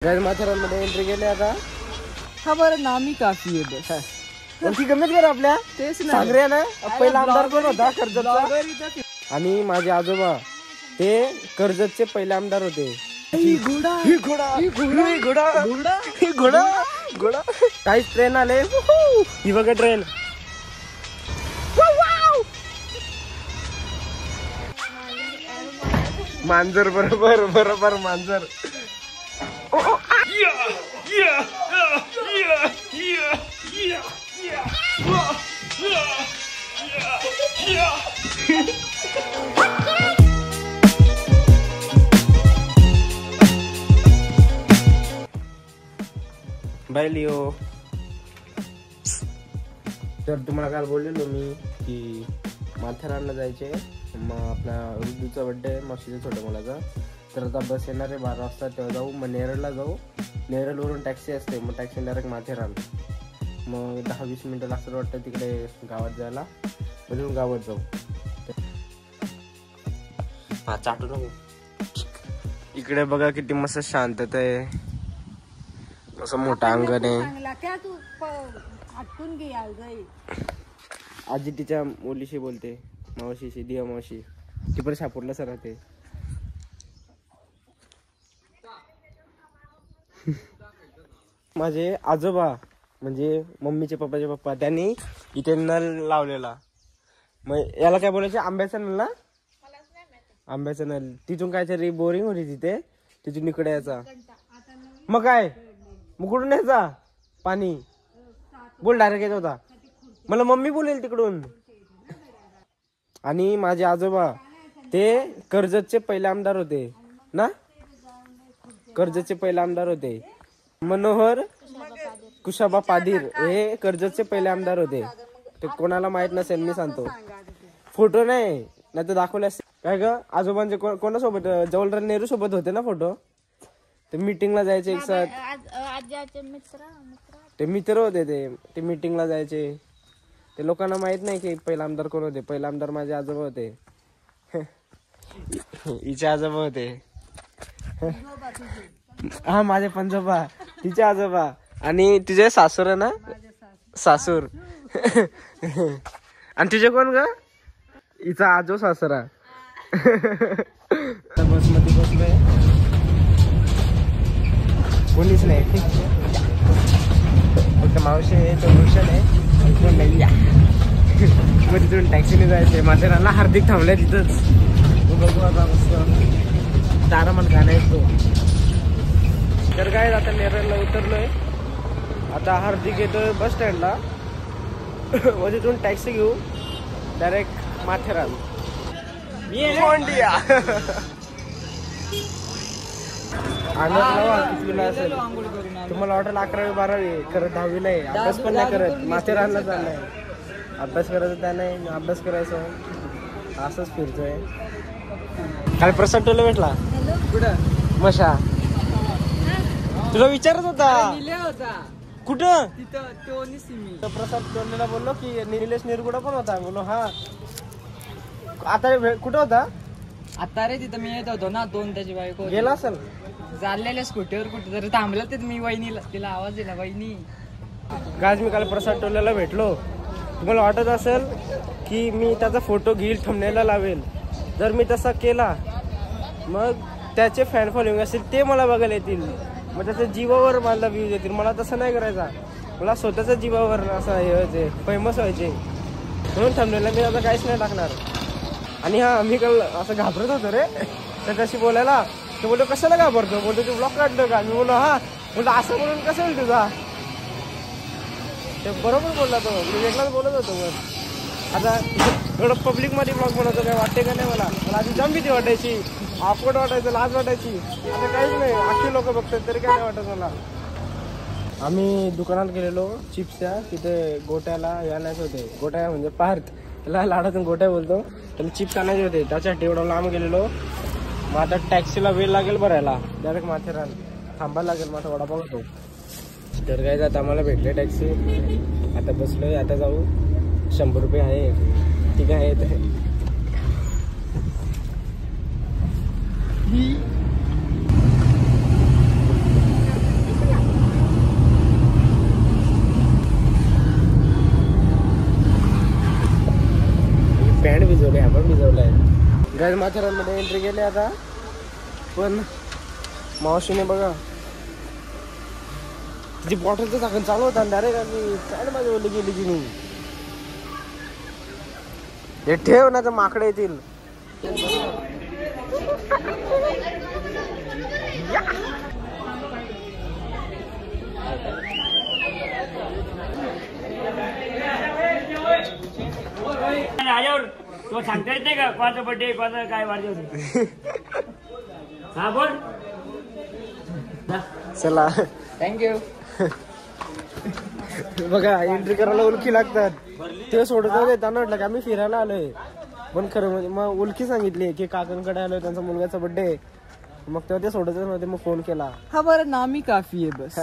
माथेरानमध्ये entry केली आता. हा बरं नामी काफी आहे बस. ती गमत कर आपल्या तेच सागरे ना. पहिला आमदार कोण होता कर्जतचा? आणि माझे आजोबा ते कर्जतचे पहिले आमदार होते. घोडा काही ट्रेन आले. ही बघा ट्रेन. मांजर बरोबर मांजर. Bye Leo. तर तुम्हाला काल बोललेलो मी की माथेरानला जायचे. मग आपला ऋतूचा बड्डे मावशीच्या छोट्या मुलाचा. तर आता बस येणार आहे 12 वाजता. तेव्हा जाऊ. मग नेरळला जाऊ. नेरळवरून टॅक्सी असते. मग टॅक्सी डायरेक्ट माथेरान. मग 10-20 मिनटं लागतात वाटतं तिकडे गावात जायला. म्हणून गावात जाऊ. हा चाटू नको. इकडे बघा किती मस्त शांतता आहे. असं मोठा अंगण आहे. आजी तिच्या मुलीशी बोलते. मावशीशी, दिया मावशी. ती पण शापूरला सर राहते. माझे आजोबा म्हणजे मम्मीचे पप्पाचे पप्पा त्यांनी इथे नल लावलेला. मग याला काय बोलायचे? आंब्याचा नल ना. आंब्याचा नल. तिथून काहीतरी बोरिंग होती तिथे. तिथून इकडे यायचा. मग काय मग कुठून यायचा पाणी? बोल डायरेक्ट येत होता. मला मम्मी बोलेल तिकडून. आणि माझे आजोबा ते कर्जतचे पहिले आमदार होते ना. कर्जतचे पहिले आमदार होते. मनोहर कुशाबा पादीर हे कर्जतचे पहिले आमदार होते. ते कोणाला माहित नसेल मी सांगतो. फोटो नाही तर दाखवले असते. काय ग आजोबांचे कोणासोबत? जवाहरलाल नेहरू सोबत होते ना फोटो. ते मीटिंगला जायचे एक साथ. ते मित्र होते. ते मीटिंगला जायचे. ते लोकांना माहित नाही की पहिला आमदार कोण होते. पहिला आमदार माझे आजोबा होते. हिचे आजोबा होते. हा माझे पंजोबा. तिचे आजोबा. आणि तुझे सासूर आहे ना. सासूर. आणि तुझे कोण ग? हिचा आजो सासरा. बस मध्ये बसलोय. कोणीच नाही. फक्त मावशी आहे. तो भूषण आहे. मग तिथून टॅक्सीने जायचंय माथेरानला. हार्दिक थांबलाय तिथंच. बघू आता मस्त तारामन गाणं ऐकतो. तर काय आता नेरळला उतरलोय. आता हार्दिक येतोय बस स्टँडला. व तिथून टॅक्सी घेऊ डायरेक्ट माथेरान. कितवीला असेल तुम्हाला वाटेल 11वी 12वी करत 10वी नाही. अभ्यास पण नाही करत. माथेरानला चाललाय. अभ्यास करायचा त्या नाही. अभ्यास करायचं. असंच फिरतोय. काल प्रसाद टोले भेटला. कुठं? मशा. तुला विचारत होता. कुठं? प्रसाद टोलेला बोललो की निलेश निरगुडा पण होता. बोलो हा. आता कुठं होता? आता रे तिथं मी येत होतो ना. दोन त्याची बायको गेला असेल. चाललेल्या स्कूटीवर कुठे तरी थांबलं. ते मी वहिनीला तिला आवाज दिला. वहिनी आज मी काल प्रसाद टोलेला भेटलो. तुम्हाला वाटत असेल की मी त्याचा फोटो घेईल थंबनेलला लावेल. जर मी तसा केला मग त्याचे फॅन फॉलोइंग असेल ते मला बघायला येतील. मग त्याच्या जीवावर मला व्ह्यूज येतील. मला तसं नाही करायचा. मला स्वतःच्या जीवावर असं हे व्हायचे. फेमस व्हायचे. म्हणून थंबनेलला मी आता काहीच नाही टाकणार. आणि हा मी काल असं घाबरत होतो रे त्याच्याशी बोलायला. तो बोलतो कशाला घाबरतो? बोलतो तू ब्लॉग काढलं का? मी बोललो हा. बोलतो असं बोलून कसं होईल तुझा? ते बरोबर बोलला तो. मी वेगळाच बोलत होतो. मग आता एवढं पब्लिक मध्ये ब्लॉग बनवतो काय वाटते का नाही? मला आधी जाम भीती वाटायची. ऑकवर्ड वाटायचं. लाज वाटायची. आता काहीच नाही. अख्खी लोक बघतात तरी काय नाही वाटत मला. आम्ही दुकानात गेलेलो चिप्सच्या. तिथे गोट्याला आणायचे होते. गोट्या म्हणजे पार्थ. त्याला लाडातून गोट्या बोलतो. त्याला चिप्स आणायचे होते. त्याच्यासाठी एवढं लांब गेलेलो. मग आता टॅक्सीला वेळ लागेल भरायला. डायरेक्ट माथेरान थांबायला लागेल. माझा वडापाव होतो. तर काय जात आम्हाला भेटले टॅक्सी. आता बसलोय. आता जाऊ. 100 रुपये आहे. ठीक आहे. पण भिजवलाय. गाय माथेरानमध्ये एंट्री केली आता, पण मावशीने बघा जी बॉटलचं झाकण चालू होता डायरेक्ट आम्ही चाल माझी ओली गेली की मी हे ठेव ना तर माकडे येतील. राजावर तो सांगता येते का कोणाचा बर्थडे कोणाचा काय वाढदिवस? हा बोल. चला थँक्यू. बघा एंट्री करायला उलकी लागतात. ते सोडत होते त्यांना म्हटलं की आम्ही फिरायला आलोय, पण खरं म्हणजे मग उलकी सांगितली की काकांकडे आलोय त्यांचा मुलगाचा बर्थडे. मग तेव्हा ते सोडतच नव्हते, मग फोन केला. हा बरं नामी काफी आहे बस.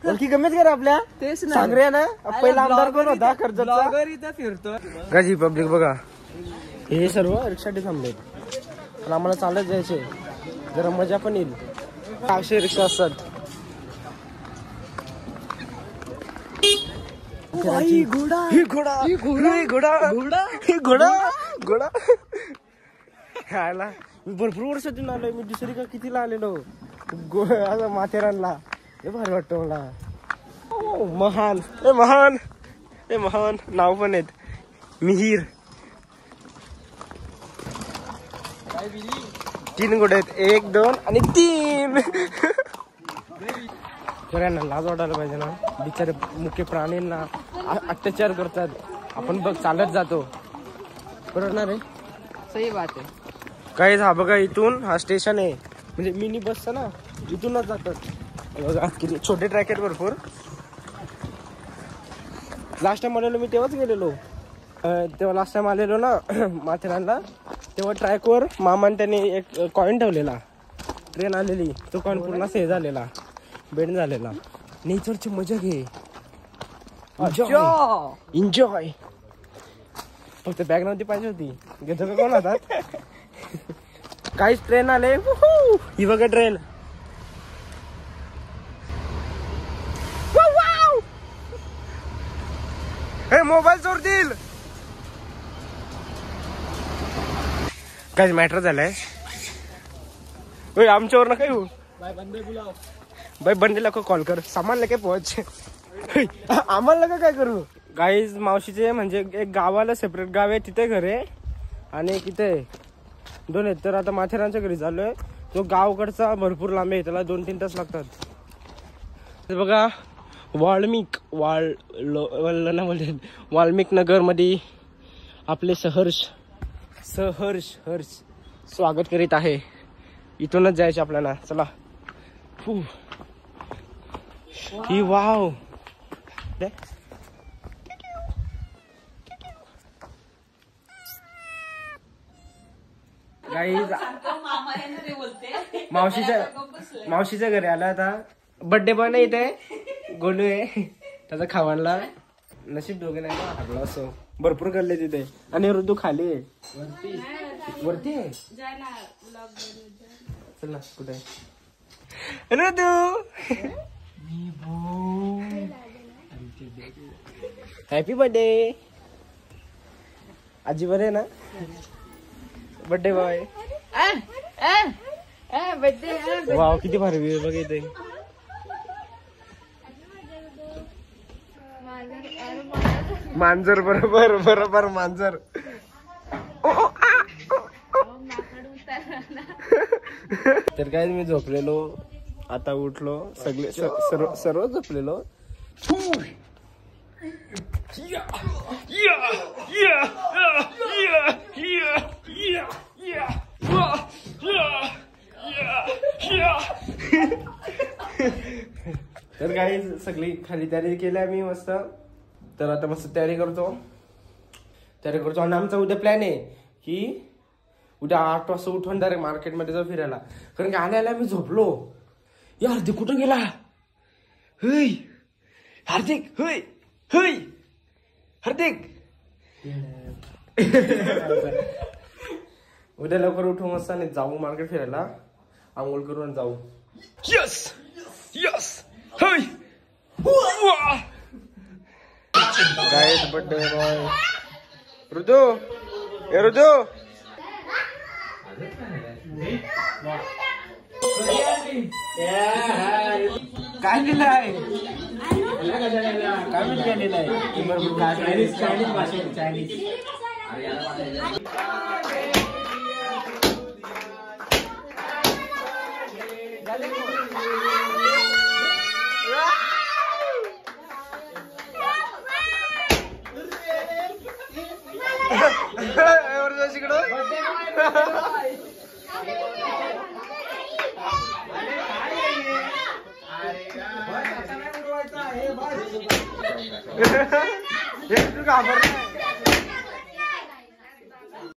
उलकी कमीच करा आपल्या तेच ना. सांगरे ना पहिला आमदार कोण होता कर्जतचा? ब्लॉगर इथं फिरतो. गाजी पब्लिक बघा हे सर्व रिक्षासाठी थांबले, पण आम्हाला चालत जायचे, जरा मजा पण येईल. 500 रिक्षा असतात. घोडा खायला मी भरपूर वर्षातून आलोय. मी दुसरी का कितीला आलेलो आता माथेरानला. हे भारी वाटतं मला. महान महान महान नाव पण आहेत. मिहीर 3 घोडे आहेत, 1 2 आणि 3. सगळ्यांना लाज वाटायला पाहिजे ना, बिचारे मुख्य प्राणींना अत्याचार करतात. आपण बघ चालत जातो बरोबर ना रे? सही बात आहे. काहीच हा बघा इथून हा स्टेशन आहे, म्हणजे मिनी बसचं ना इथूनच जातात. बघा किती छोटे ट्रॅक आहेत भरपूर. लास्ट टाइम आलेलो मी तेव्हाच गेलेलो, तेव्हा लास्ट टाइम आलेलो ना माथेरानला, तेव्हा ट्रॅकवर मामाने त्यांनी एक कॉइन ठेवलेला. ट्रेन आलेली, तो कॉइन पूर्ण हे झालेला, बेंड झालेला. नेचरची मजा घे, एन्जॉय. फक्त बॅग नव्हती पाहिजे होती. घेतो का कोण हातात? काहीच ट्रेन आले. ही बघा ट्रेन. हे मोबाईल चोरतील. काय मॅटर झालंय आमच्यावर ना काय हो भाई बंडेला कॉल कर, सामान लेके पोहोच. आम्हाला का काय करू? गाईज मावशीचे म्हणजे एक गावाला सेपरेट गाव आहे, तिथे घर आहे आणि तिथे 2 आहेत. तर आता माथेरानच्या घरी चाललोय. तो गावकडचा भरपूर लांब आहे, त्याला 2-3 तास लागतात. बघा वाल्मिक नगर मध्ये आपले सहर्ष स्वागत करीत आहे. इथूनच जायचे आपल्याला. चला. ही वाव गाईज मावशीच्या घरी आला. आता बर्थडे पण इथे गोलू आहे, त्याचा खावायला. नशीब दोघे नाही ना हरलो असो. भरपूर गल्ले तिथे. आणि ऋतू खाली आहे वरती आहे. चल ना कुठे ऋतू. Happy birthday. आजी बरे ना? Birthday boy. वाव किती भारी व्ह्यू बघ इथे. मांजर बरोबर मांजर. तर काय मी झोपलेलो, आता उठलो. सगळे सर्व झोपलेलो. तर काही सगळी खाली तयारी केली आम्ही मस्त. तर आता मस्त तयारी करतो आणि आमचा उद्या प्लॅन आहे की उद्या 8 वाजता उठून डायरेक्ट मार्केटमध्ये जाऊ फिरायला. कारण की आल्याला मी झोपलो. या हार्दिक कुठं गेला? हय हार्दिक, हय हार्दिक. उद्या लवकर उठू मस्त आणि जाऊ मार्केट फिरायला. आंघोळ करून जाऊ. यस हय गाइस बर्थडे बॉय ऋतू. काय लिहिलं आहे काय माहिती काय लिहिलं आहे चायनीज भाषा चायनीज घाबरला